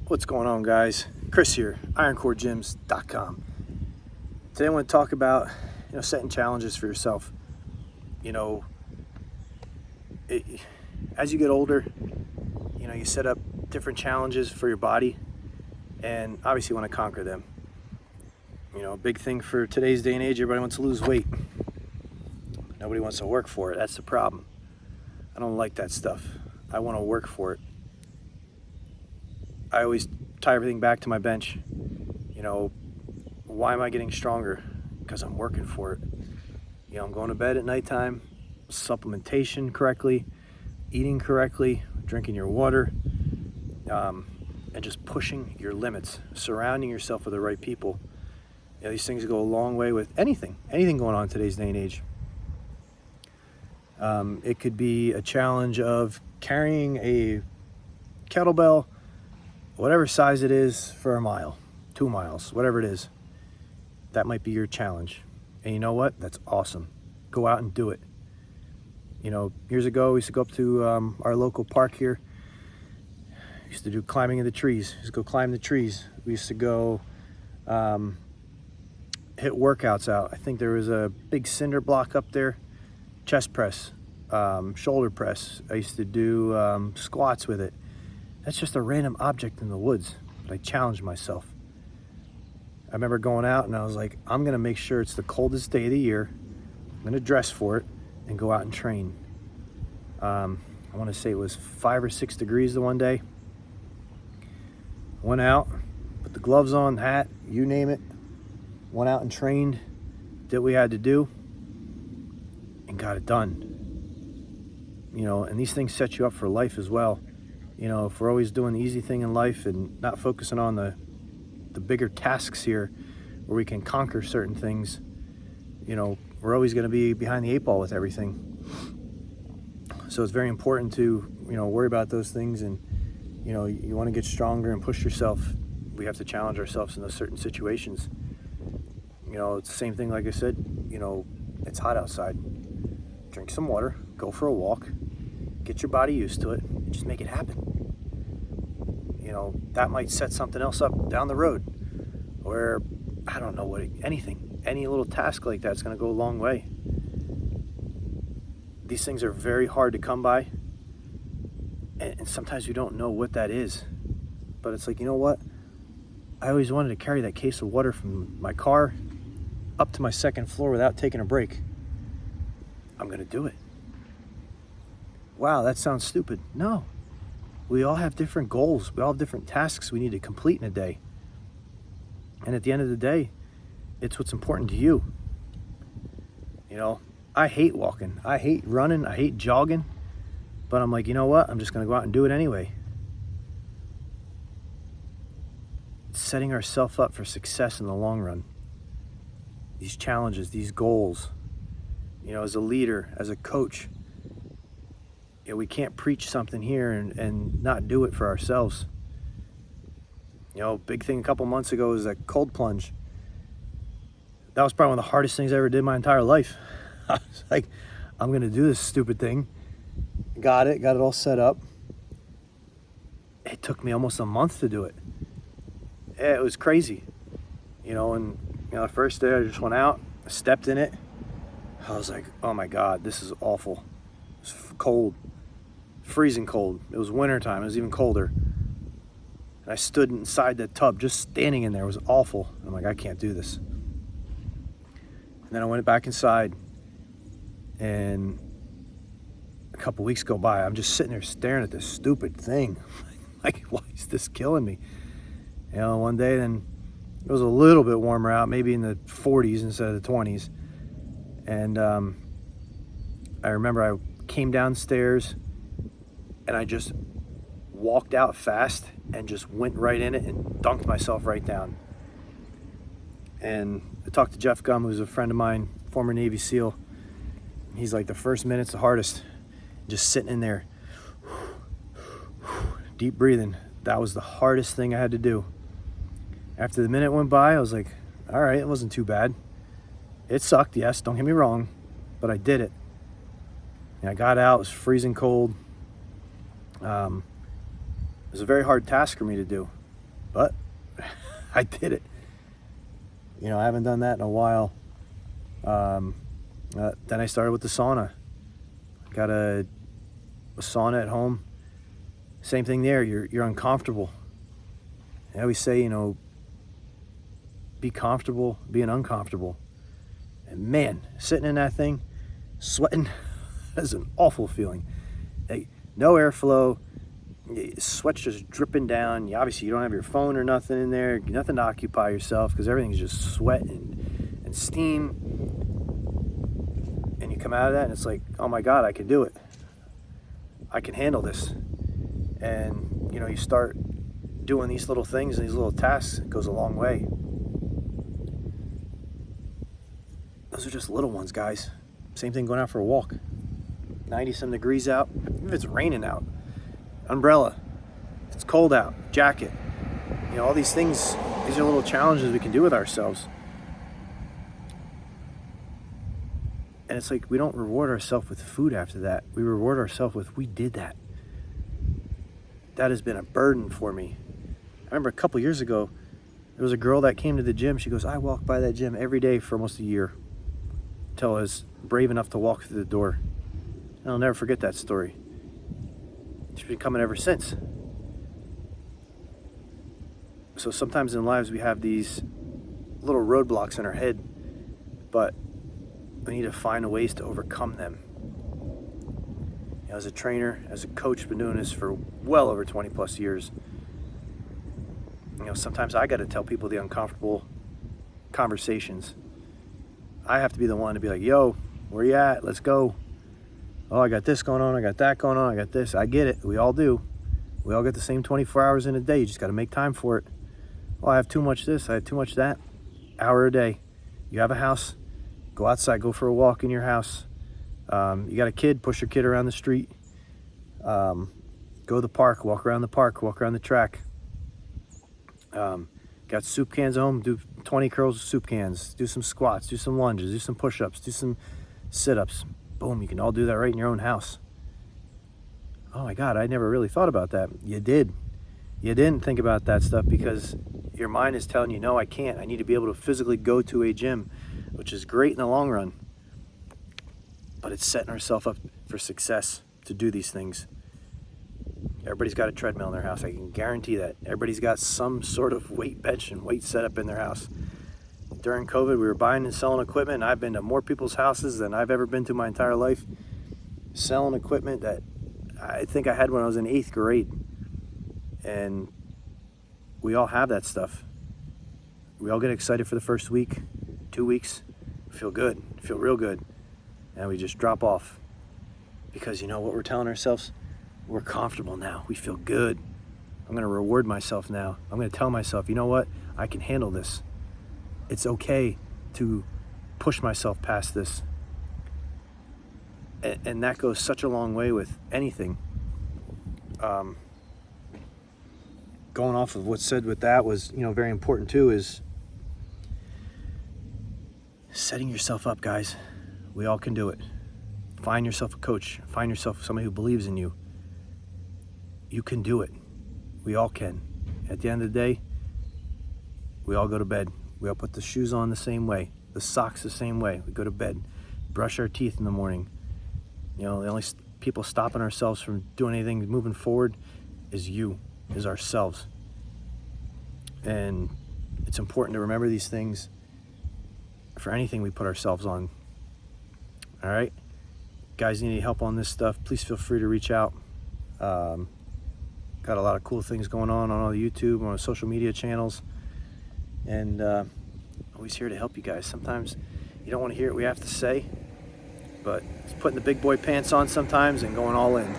What's going on, guys? Chris here, ironcoregyms.com. Today I want to talk about setting challenges for yourself. You know, as you get older, you set up different challenges for your body, and obviously you want to conquer them. A big thing for today's day and age, everybody wants to lose weight. Nobody wants to work for it. That's the problem. I don't like that stuff. I want to work for it. I always tie everything back to my bench. Why am I getting stronger? Because I'm working for it. I'm going to bed at nighttime, supplementation correctly, eating correctly, drinking your water, and just pushing your limits, surrounding yourself with the right people. These things go a long way with anything going on in today's day and age. It could be a challenge of carrying a kettlebell, whatever size it is, for a mile, 2 miles, whatever it is. That might be your challenge. And you know what? That's awesome. Go out and do it. Years ago, we used to go up to our local park here. We used to do climbing in the trees. We used to go climb the trees. We used to go hit workouts out. I think there was a big cinder block up there. Chest press, shoulder press. I used to do squats with it. That's just a random object in the woods, but I challenged myself. I remember going out and I was like, I'm gonna make sure it's the coldest day of the year. I'm gonna dress for it and go out and train. I wanna say it was 5 or 6 degrees the one day. Went out, put the gloves on, hat, you name it. Went out and trained, did what we had to do, and got it done. And these things set you up for life as well. If we're always doing the easy thing in life and not focusing on the bigger tasks here where we can conquer certain things, we're always going to be behind the 8 ball with everything. So it's very important to, worry about those things, and, you want to get stronger and push yourself. We have to challenge ourselves in those certain situations. It's the same thing, like I said, it's hot outside. Drink some water, go for a walk, get your body used to it, and just make it happen. That might set something else up down the road where, I don't know, any little task like that's going to go a long way. These things are very hard to come by, and sometimes we don't know what that is. But it's like, you know what? I always wanted to carry that case of water from my car up to my second floor without taking a break. I'm going to do it. Wow, that sounds stupid. No. We all have different goals. We all have different tasks we need to complete in a day. And at the end of the day, it's what's important to you. I hate walking. I hate running. I hate jogging. But I'm like, you know what? I'm just going to go out and do it anyway. It's setting ourselves up for success in the long run. These challenges, these goals, as a leader, as a coach, we can't preach something here and not do it for ourselves. Big thing a couple months ago was that cold plunge. That was probably one of the hardest things I ever did my entire life. I was like, I'm going to do this stupid thing. Got it all set up. It took me almost a month to do it. It was crazy. And the first day I just went out, stepped in it. I was like, oh my God, this is awful. It's cold. Freezing cold. It was wintertime. It was even colder. And I stood inside that tub, just standing in there. It was awful. I'm like, I can't do this. And then I went back inside, and a couple weeks go by. I'm just sitting there staring at this stupid thing. Like, why is this killing me? One day then it was a little bit warmer out, maybe in the 40s instead of the 20s. And I remember I came downstairs, and I just walked out fast and just went right in it and dunked myself right down. And I talked to Jeff Gum, who's a friend of mine, former Navy SEAL. He's like, the first minute's the hardest. Just sitting in there, deep breathing. That was the hardest thing I had to do. After the minute went by, I was like, all right, it wasn't too bad. It sucked, yes, don't get me wrong, but I did it. And I got out, it was freezing cold. It was a very hard task for me to do. but I did it. You know, I haven't done that in a while. Then I started with the sauna. Got a sauna at home. Same thing there. You're uncomfortable. I always say, you know, be comfortable being uncomfortable. And man, sitting in that thing, sweating, that's an awful feeling. Like, no airflow, sweat's just dripping down. Obviously, you don't have your phone or nothing in there, nothing to occupy yourself because everything's just sweat and steam. And you come out of that and it's like, oh my God, I can do it. I can handle this. And, you know, you start doing these little things and these little tasks, it goes a long way. Those are just little ones, guys. Same thing going out for a walk. 90-some degrees out, even if it's raining out. Umbrella. If it's cold out, jacket. You know, all these things, these are little challenges we can do with ourselves. And it's like we don't reward ourselves with food after that. We reward ourselves with, we did that. That has been a burden for me. I remember a couple years ago, there was a girl that came to the gym. She goes, I walk by that gym every day for almost a year until I was brave enough to walk through the door. And I'll never forget that story. She's been coming ever since. So sometimes in lives we have these little roadblocks in our head, but we need to find ways to overcome them. You know, as a trainer, as a coach, been doing this for well over 20 plus years. You know, sometimes I got to tell people the uncomfortable conversations. I have to be the one to be like, yo, where you at? Let's go. Oh, I got this going on. I got that going on. I got this. I get it. We all do. We all get the same 24 hours in a day. You just got to make time for it. Oh, I have too much this. I have too much that. Hour a day. You have a house. Go outside. Go for a walk in your house. You got a kid. Push your kid around the street. Go to the park. Walk around the park. Walk around the track. Got soup cans at home. Do 20 curls of soup cans. Do some squats. Do some lunges. Do some push-ups. Do some sit-ups. Boom, you can all do that right in your own house. Oh my God, I never really thought about that. You did. You didn't think about that stuff because your mind is telling you, no, I can't. I need to be able to physically go to a gym, which is great in the long run. But it's setting ourselves up for success to do these things. Everybody's got a treadmill in their house. I can guarantee that. Everybody's got some sort of weight bench and weight setup in their house. During COVID, we were buying and selling equipment, and I've been to more people's houses than I've ever been to my entire life, selling equipment that I think I had when I was in 8th grade. And we all have that stuff. We all get excited for the first week, 2 weeks, feel good, feel real good, and we just drop off. Because you know what we're telling ourselves? We're comfortable now. We feel good. I'm going to reward myself now. I'm going to tell myself, you know what? I can handle this. It's okay to push myself past this. And that goes such a long way with anything. Going off of what's said with that was, you know, very important too, is setting yourself up, guys. We all can do it. Find yourself a coach. Find yourself somebody who believes in you. You can do it. We all can. At the end of the day, we all go to bed. We all put the shoes on the same way, the socks the same way. We go to bed, brush our teeth in the morning. You know, the only people stopping ourselves from doing anything moving forward is ourselves. And it's important to remember these things for anything we put ourselves on. All right? Guys, need any help on this stuff, please feel free to reach out. Got a lot of cool things going on all the YouTube, on the social media channels. And always here to help you guys. Sometimes you don't want to hear what we have to say, but it's putting the big boy pants on sometimes and going all in.